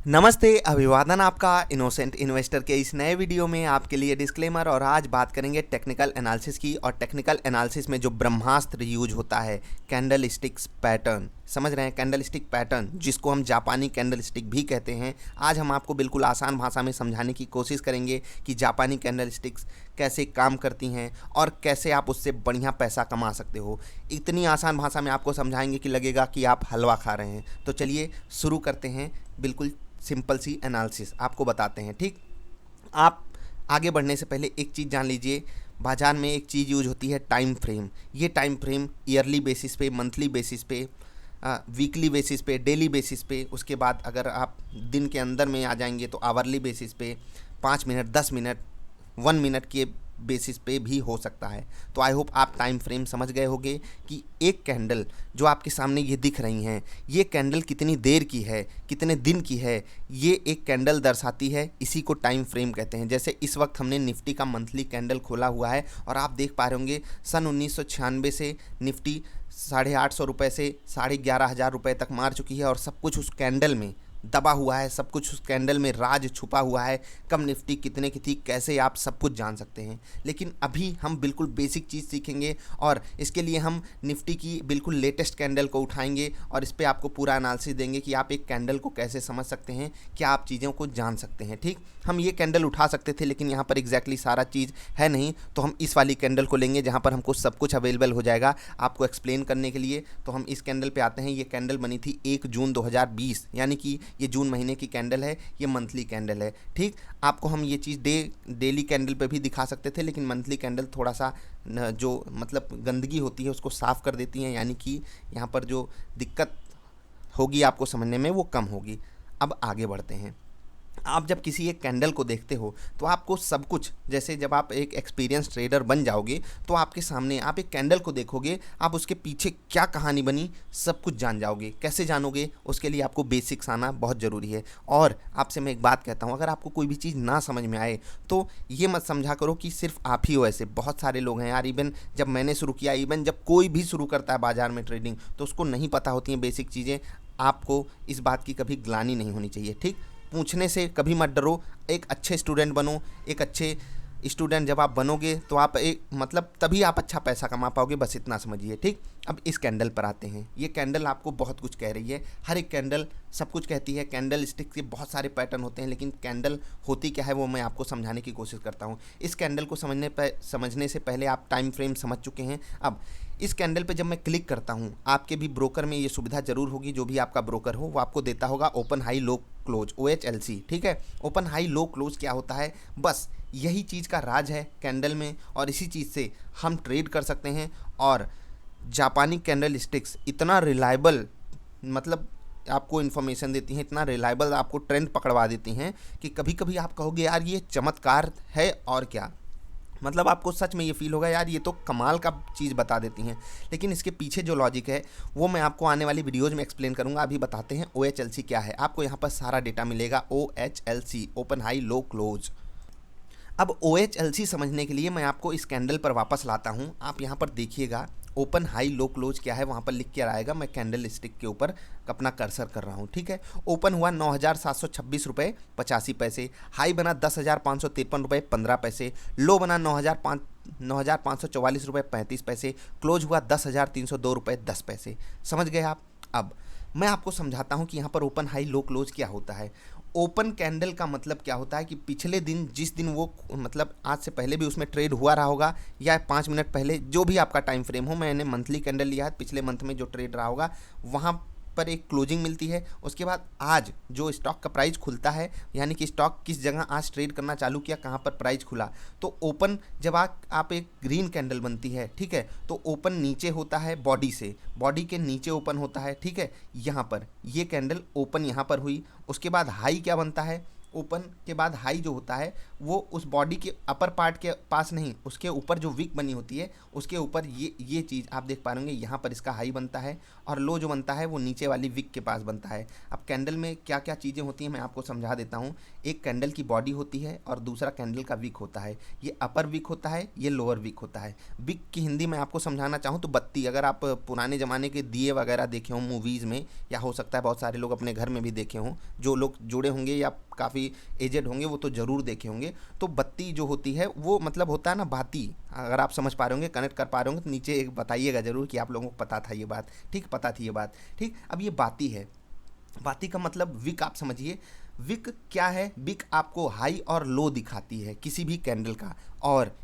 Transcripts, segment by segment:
नमस्ते, अभिवादन आपका इनोसेंट इन्वेस्टर के इस नए वीडियो में आपके लिए डिस्क्लेमर। और आज बात करेंगे टेक्निकल एनालिसिस की। और टेक्निकल एनालिसिस में जो ब्रह्मास्त्र यूज होता है, कैंडल स्टिक्स पैटर्न। समझ रहे हैं? कैंडल स्टिक पैटर्न, जिसको हम जापानी कैंडल स्टिक भी कहते हैं। आज हम आपको बिल्कुल आसान भाषा में समझाने की कोशिश करेंगे कि जापानी कैंडल स्टिक्स कैसे काम करती हैं और कैसे आप उससे बढ़िया पैसा कमा सकते हो। इतनी आसान भाषा में आपको समझाएंगे कि लगेगा कि आप हलवा खा रहे हैं। तो चलिए शुरू करते हैं। बिल्कुल सिंपल सी एनालिसिस आपको बताते हैं। ठीक, आप आगे बढ़ने से पहले एक चीज़ जान लीजिए। बाजार में एक चीज़ यूज होती है, टाइम फ्रेम। ये टाइम फ्रेम ईयरली बेसिस पे, मंथली बेसिस पे, वीकली बेसिस पे, डेली बेसिस पे, उसके बाद अगर आप दिन के अंदर में आ जाएंगे तो आवरली बेसिस पे, 5 मिनट, 10 मिनट, 1 मिनट के बेसिस पे भी हो सकता है। तो आई होप आप टाइम फ्रेम समझ गए होंगे कि एक कैंडल जो आपके सामने ये दिख रही हैं, ये कैंडल कितनी देर की है, कितने दिन की है, ये एक कैंडल दर्शाती है। इसी को टाइम फ्रेम कहते हैं। जैसे इस वक्त हमने निफ्टी का मंथली कैंडल खोला हुआ है और आप देख पा रहे होंगे सन 1996 से निफ्टी 850 रुपये से 11,500 रुपये तक मार चुकी है। और सब कुछ उस कैंडल में दबा हुआ है, सब कुछ उस कैंडल में राज छुपा हुआ है। कब निफ्टी कितने की थी, कैसे, आप सब कुछ जान सकते हैं। लेकिन अभी हम बिल्कुल बेसिक चीज़ सीखेंगे और इसके लिए हम निफ्टी की बिल्कुल लेटेस्ट कैंडल को उठाएंगे और इस पर आपको पूरा एनालिसिस देंगे कि आप एक कैंडल को कैसे समझ सकते हैं, क्या आप चीज़ों को जान सकते हैं। ठीक, हम ये कैंडल उठा सकते थे लेकिन यहाँ पर एग्जैक्टली सारा चीज़ है नहीं, तो हम इस वाली कैंडल को लेंगे जहाँ पर हमको सब कुछ अवेलेबल हो जाएगा आपको एक्सप्लेन करने के लिए। तो हम इस कैंडल पे आते हैं। ये कैंडल बनी थी 1 जून 2020, यानी कि ये जून महीने की कैंडल है, ये मंथली कैंडल है। ठीक, आपको हम ये चीज़ डेली कैंडल पे भी दिखा सकते थे, लेकिन मंथली कैंडल थोड़ा सा जो मतलब गंदगी होती है उसको साफ़ कर देती हैं, यानी कि यहाँ पर जो दिक्कत होगी आपको समझने में वो कम होगी। अब आगे बढ़ते हैं। आप जब किसी एक कैंडल को देखते हो तो आपको सब कुछ, जैसे जब आप एक एक्सपीरियंस ट्रेडर बन जाओगे तो आपके सामने आप एक कैंडल को देखोगे, आप उसके पीछे क्या कहानी बनी सब कुछ जान जाओगे। कैसे जानोगे? उसके लिए आपको बेसिक्स आना बहुत ज़रूरी है। और आपसे मैं एक बात कहता हूँ, अगर आपको कोई भी चीज़ ना समझ में आए तो ये मत समझा करो कि सिर्फ आप ही हो। ऐसे बहुत सारे लोग हैं यार। इवन जब मैंने शुरू किया, इवन जब कोई भी शुरू करता है बाजार में ट्रेडिंग, तो उसको नहीं पता होती हैं बेसिक चीज़ें। आपको इस बात की कभी ग्लानि नहीं होनी चाहिए। ठीक, पूछने से कभी मत डरो। एक अच्छे स्टूडेंट बनो। एक अच्छे स्टूडेंट जब आप बनोगे तो आप एक मतलब तभी आप अच्छा पैसा कमा पाओगे, बस इतना समझिए। ठीक, अब इस कैंडल पर आते हैं। ये कैंडल आपको बहुत कुछ कह रही है। हर एक कैंडल सब कुछ कहती है। कैंडल स्टिक के बहुत सारे पैटर्न होते हैं, लेकिन कैंडल होती क्या है वो मैं आपको समझाने की कोशिश करता हूँ। इस कैंडल को समझने से पहले आप टाइम फ्रेम समझ चुके हैं। अब इस कैंडल पे जब मैं क्लिक करता हूँ, आपके भी ब्रोकर में ये सुविधा जरूर होगी, जो भी आपका ब्रोकर हो वो आपको देता होगा open high low close, OHLC। ठीक है, ओपन हाई लो क्लोज क्या होता है? बस यही चीज़ का राज है कैंडल में, और इसी चीज़ से हम ट्रेड कर सकते हैं। और जापानी कैंडल स्टिक्स इतना रिलायबल, मतलब आपको इन्फॉर्मेशन देती हैं, इतना रिलायबल आपको ट्रेंड पकड़वा देती हैं कि कभी कभी आप कहोगे यार ये चमत्कार है और क्या। मतलब आपको सच में ये फील होगा यार ये तो कमाल का चीज़ बता देती हैं। लेकिन इसके पीछे जो लॉजिक है वो मैं आपको आने वाली वीडियोज़ में एक्सप्लेन करूंगा। अभी बताते हैं OHLC क्या है। आपको यहाँ पर सारा डेटा मिलेगा। OHLC, open high low close. अब OHLC समझने के लिए मैं आपको इस कैंडल पर वापस लाता हूँ। आप यहाँ पर देखिएगा ओपन हाई लो क्लोज क्या है, वहाँ पर लिख के आएगा। मैं कैंडल स्टिक के ऊपर अपना कर्सर कर रहा हूँ। ठीक है, ओपन हुआ 9,726 रुपये 85 पैसे, हाई बना 10,553 रुपये 15 पैसे, लो बना 9,544 रुपये 35 पैसे, क्लोज हुआ 10,302 रुपये 10 पैसे। समझ गए आप? अब मैं आपको समझाता हूँ कि यहाँ पर ओपन हाई लो क्लोज क्या होता है। ओपन कैंडल का मतलब क्या होता है कि पिछले दिन, जिस दिन वो मतलब आज से पहले भी उसमें ट्रेड हुआ रहा होगा या 5 मिनट पहले, जो भी आपका टाइम फ्रेम हो, मैंने मंथली कैंडल लिया है, पिछले मंथ में जो ट्रेड रहा होगा वहाँ पर एक क्लोजिंग मिलती है। उसके बाद आज जो स्टॉक का प्राइस खुलता है, यानी कि स्टॉक किस जगह आज ट्रेड करना चालू किया, कहाँ पर प्राइस खुला। तो ओपन जब आप एक ग्रीन कैंडल बनती है, ठीक है, तो ओपन नीचे होता है बॉडी से, बॉडी के नीचे ओपन होता है। ठीक है, यहाँ पर ये कैंडल ओपन यहाँ पर हुई। उसके बाद हाई क्या बनता है? ओपन के बाद हाई जो होता है वो उस बॉडी के अपर पार्ट के पास नहीं, उसके ऊपर जो विक बनी होती है उसके ऊपर ये चीज़ आप देख पा रहे यहाँ पर इसका हाई बनता है, और लो जो बनता है वो नीचे वाली विक के पास बनता है। अब कैंडल में क्या क्या चीज़ें होती हैं मैं आपको समझा देता हूँ। एक कैंडल की बॉडी होती है और दूसरा कैंडल का विक होता है। ये अपर विक होता है, ये लोअर विक होता है। विक की हिंदी में आपको समझाना चाहूँ तो बत्ती, अगर आप पुराने ज़माने के दिए वगैरह देखे हों मूवीज़ में, या हो सकता है बहुत सारे लोग अपने घर में भी देखे हों, जो लोग जुड़े होंगे या काफ़ी एजेड होंगे वो तो ज़रूर देखे होंगे। तो बत्ती जो होती है वो मतलब होता है ना बाती, अगर आप समझ पा रहे होंगे, कनेक्ट कर पा रहे होंगे तो नीचे एक बताइएगा ज़रूर कि आप लोगों को पता था ये बात, ठीक, पता थी ये बात, ठीक। अब ये बाती है, बाती का मतलब विक आप समझिए। विक क्या है? विक आपको हाई और लो दिखाती है किसी भी कैंडल का। और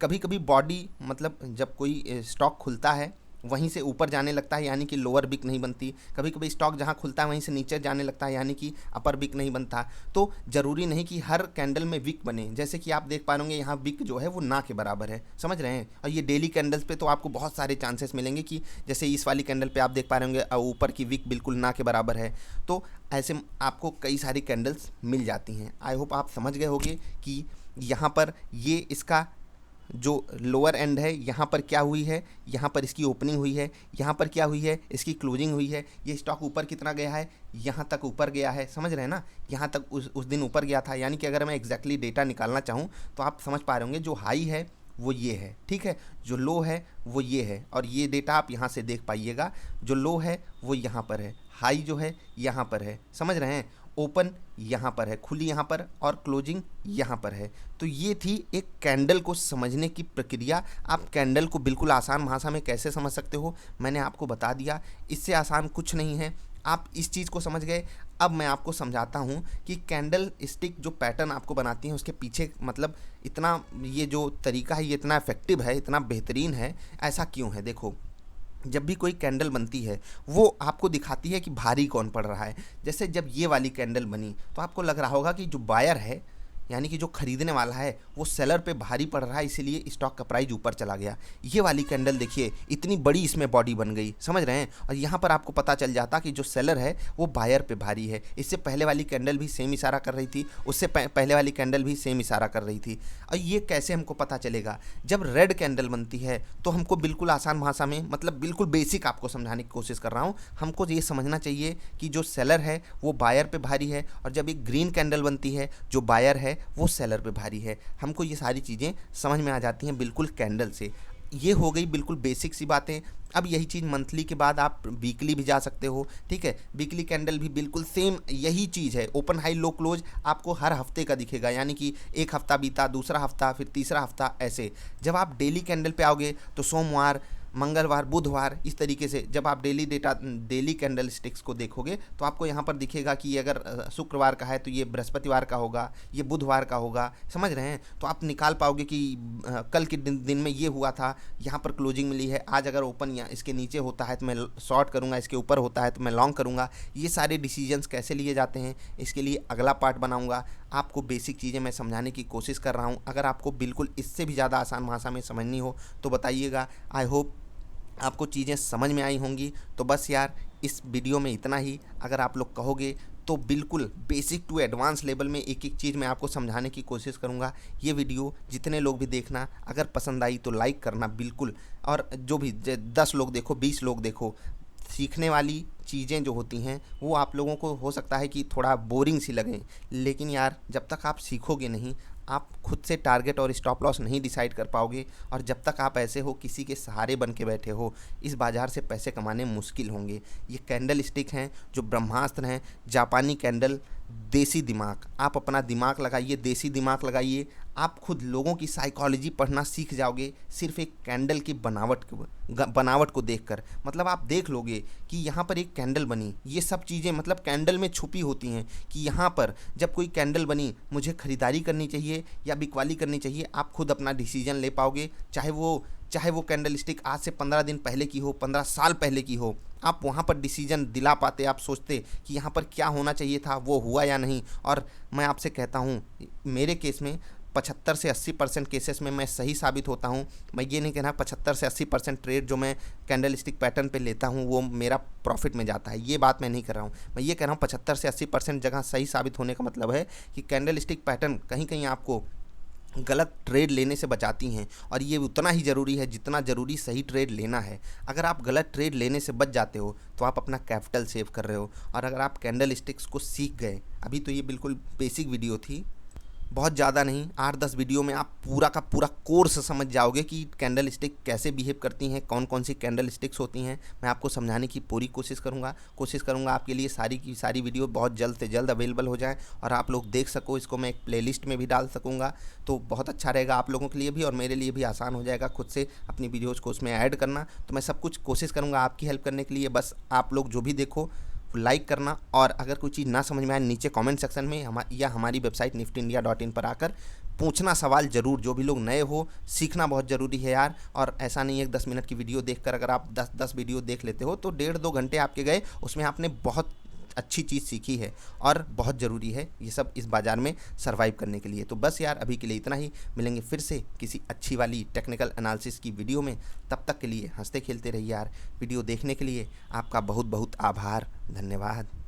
कभी कभी बॉडी मतलब जब कोई स्टॉक खुलता है वहीं से ऊपर जाने लगता है, यानी कि लोअर बिक नहीं बनती। कभी कभी स्टॉक जहाँ खुलता है वहीं से नीचे जाने लगता है, यानी कि अपर बिक नहीं बनता। तो ज़रूरी नहीं कि हर कैंडल में विक बने। जैसे कि आप देख पा रहे यहाँ विक जो है वो ना के बराबर है, समझ रहे हैं। और ये डेली कैंडल्स पे तो आपको बहुत सारे चांसेस मिलेंगे कि जैसे इस वाली कैंडल पे आप देख पा रहे होंगे ऊपर की विक बिल्कुल ना के बराबर है। तो ऐसे आपको कई सारी कैंडल्स मिल जाती हैं। आई होप आप समझ गए होंगे कि यहाँ पर ये इसका जो लोअर एंड है यहाँ पर क्या हुई है, यहाँ पर इसकी ओपनिंग हुई है, यहाँ पर क्या हुई है, इसकी क्लोजिंग हुई है। ये स्टॉक ऊपर कितना गया है, यहाँ तक ऊपर गया है, समझ रहे हैं ना, यहाँ तक उस दिन ऊपर गया था। यानी कि अगर मैं एग्जैक्टली डेटा निकालना चाहूँ तो आप समझ पा रहे होंगे जो हाई है वो ये है, ठीक है, जो लो है वो ये है। और ये डेटा आप यहाँ से देख पाइएगा, जो लो है वो यहाँ पर है, हाई जो है यहाँ पर है, समझ रहे हैं। ओपन यहाँ पर है, खुली यहाँ पर, और क्लोजिंग यहाँ पर है। तो ये थी एक कैंडल को समझने की प्रक्रिया। आप कैंडल को बिल्कुल आसान भाषा में कैसे समझ सकते हो मैंने आपको बता दिया, इससे आसान कुछ नहीं है। आप इस चीज़ को समझ गए। अब मैं आपको समझाता हूँ कि कैंडल स्टिक जो पैटर्न आपको बनाती हैं उसके पीछे मतलब इतना ये जो तरीका है ये इतना इफेक्टिव है, इतना बेहतरीन है, ऐसा क्यों है। देखो, जब भी कोई कैंडल बनती है वो आपको दिखाती है कि भारी कौन पड़ रहा है। जैसे जब ये वाली कैंडल बनी तो आपको लग रहा होगा कि जो बायर है यानी कि जो खरीदने वाला है वो सेलर पे भारी पड़ रहा है, इसीलिए स्टॉक का प्राइस ऊपर चला गया। ये वाली कैंडल देखिए इतनी बड़ी इसमें बॉडी बन गई, समझ रहे हैं। और यहाँ पर आपको पता चल जाता कि जो सेलर है वो बायर पे भारी है। इससे पहले वाली कैंडल भी सेम इशारा कर रही थी, उससे पहले वाली कैंडल भी सेम इशारा कर रही थी। और ये कैसे हमको पता चलेगा? जब रेड कैंडल बनती है तो हमको बिल्कुल आसान भाषा में मतलब बिल्कुल बेसिक आपको समझाने की कोशिश कर रहा हूँ। हमको ये समझना चाहिए कि जो सेलर है वो बायर पे भारी है, और जब एक ग्रीन कैंडल बनती है जो बायर है वो सेलर पे भारी है। हमको ये सारी चीज़ें समझ में आ जाती हैं बिल्कुल कैंडल से। ये हो गई बिल्कुल बेसिक सी बातें। अब यही चीज़ मंथली के बाद आप वीकली भी जा सकते हो, ठीक है। वीकली कैंडल भी बिल्कुल सेम यही चीज़ है, ओपन हाई लो क्लोज आपको हर हफ्ते का दिखेगा, यानी कि एक हफ्ता बीता, दूसरा हफ्ता, फिर तीसरा हफ्ता, ऐसे। जब आप डेली कैंडल पे आओगे तो सोमवार, मंगलवार, बुधवार, इस तरीके से जब आप डेली कैंडल स्टिक्स को देखोगे तो आपको यहाँ पर दिखेगा कि अगर शुक्रवार का है तो ये बृहस्पतिवार का होगा, ये बुधवार का होगा, समझ रहे हैं। तो आप निकाल पाओगे कि कल के दिन में ये हुआ था, यहाँ पर क्लोजिंग मिली है, आज अगर ओपन या इसके नीचे होता है तो मैं शॉर्ट करूँगा, इसके ऊपर होता है तो मैं लॉन्ग करूँगा। ये सारे डिसीजंस कैसे लिए जाते हैं इसके लिए अगला पार्ट बनाऊँगा। आपको बेसिक चीज़ें मैं समझाने की कोशिश कर रहा हूँ। अगर आपको बिल्कुल इससे भी ज़्यादा आसान भाषा में समझनी हो तो बताइएगा। आई होप आपको चीज़ें समझ में आई होंगी। तो बस यार इस वीडियो में इतना ही। अगर आप लोग कहोगे तो बिल्कुल बेसिक टू एडवांस लेवल में एक एक चीज़ मैं आपको समझाने की कोशिश करूँगा। ये वीडियो जितने लोग भी देखना, अगर पसंद आई तो लाइक करना बिल्कुल, और जो भी 10 लोग देखो, 20 लोग देखो, सीखने वाली चीज़ें जो होती हैं वो आप लोगों को हो सकता है कि थोड़ा बोरिंग सी लगें, लेकिन यार जब तक आप सीखोगे नहीं आप खुद से टारगेट और स्टॉप लॉस नहीं डिसाइड कर पाओगे। और जब तक आप ऐसे हो किसी के सहारे बन के बैठे हो, इस बाज़ार से पैसे कमाने मुश्किल होंगे। ये कैंडल स्टिक हैं जो ब्रह्मास्त्र हैं, जापानी कैंडल, देसी दिमाग। आप अपना दिमाग लगाइए, देसी दिमाग लगाइए, आप खुद लोगों की साइकोलॉजी पढ़ना सीख जाओगे सिर्फ एक कैंडल की बनावट को देखकर। मतलब आप देख लोगे कि यहाँ पर एक कैंडल बनी, ये सब चीज़ें मतलब कैंडल में छुपी होती हैं कि यहाँ पर जब कोई कैंडल बनी मुझे ख़रीदारी करनी चाहिए या बिकवाली करनी चाहिए। आप खुद अपना डिसीजन ले पाओगे, चाहे वो कैंडल स्टिक आज से 15 दिन पहले की हो, 15 साल पहले की हो। आप वहाँ पर डिसीजन दिला पाते, आप सोचते कि यहाँ पर क्या होना चाहिए था, वो हुआ या नहीं। और मैं आपसे कहता हूँ मेरे केस में 75 से 80% केसेस में मैं सही साबित होता हूँ। मैं ये नहीं कह रहा 75 से 80% ट्रेड जो मैं कैंडल स्टिक पैटर्न पे लेता हूँ वो मेरा प्रॉफिट में जाता है, ये बात मैं नहीं कर रहा हूँ। मैं ये कह रहा हूँ 75 से 80% जगह सही साबित होने का मतलब है कि कैंडल स्टिक पैटर्न कहीं कहीं आपको गलत ट्रेड लेने से बचाती हैं, और ये उतना ही ज़रूरी है जितना ज़रूरी सही ट्रेड लेना है। अगर आप गलत ट्रेड लेने से बच जाते हो तो आप अपना कैपिटल सेव कर रहे हो। और अगर आप कैंडल स्टिक्स को सीख गए, अभी तो ये बिल्कुल बेसिक वीडियो थी, बहुत ज़्यादा नहीं, 8-10 वीडियो में आप पूरा का पूरा कोर्स समझ जाओगे कि कैंडल स्टिक कैसे बिहेव करती हैं, कौन कौन सी कैंडल स्टिक्स होती हैं। मैं आपको समझाने की पूरी कोशिश करूँगा आपके लिए सारी की सारी वीडियो बहुत जल्द से जल्द अवेलेबल हो जाए और आप लोग देख सको। इसको मैं एक प्लेलिस्ट में भी डाल सकूँगा, तो बहुत अच्छा रहेगा आप लोगों के लिए भी और मेरे लिए भी आसान हो जाएगा खुद से अपनी वीडियोज़ को उसमें ऐड करना। तो मैं सब कुछ कोशिश करूँगा आपकी हेल्प करने के लिए। बस आप लोग जो भी देखो लाइक करना, और अगर कोई चीज़ ना समझ में आए नीचे कमेंट सेक्शन में या हमारी वेबसाइट niftyindia.in पर आकर पूछना सवाल ज़रूर। जो भी लोग नए हो, सीखना बहुत ज़रूरी है यार। और ऐसा नहीं है 10 मिनट की वीडियो देखकर अगर आप 10 वीडियो देख लेते हो तो 1.5-2 घंटे आपके गए, उसमें आपने बहुत अच्छी चीज़ सीखी है और बहुत ज़रूरी है ये सब इस बाज़ार में सर्वाइव करने के लिए। तो बस यार अभी के लिए इतना ही, मिलेंगे फिर से किसी अच्छी वाली टेक्निकल एनालिसिस की वीडियो में। तब तक के लिए हंसते खेलते रहिए यार। वीडियो देखने के लिए आपका बहुत बहुत आभार, धन्यवाद।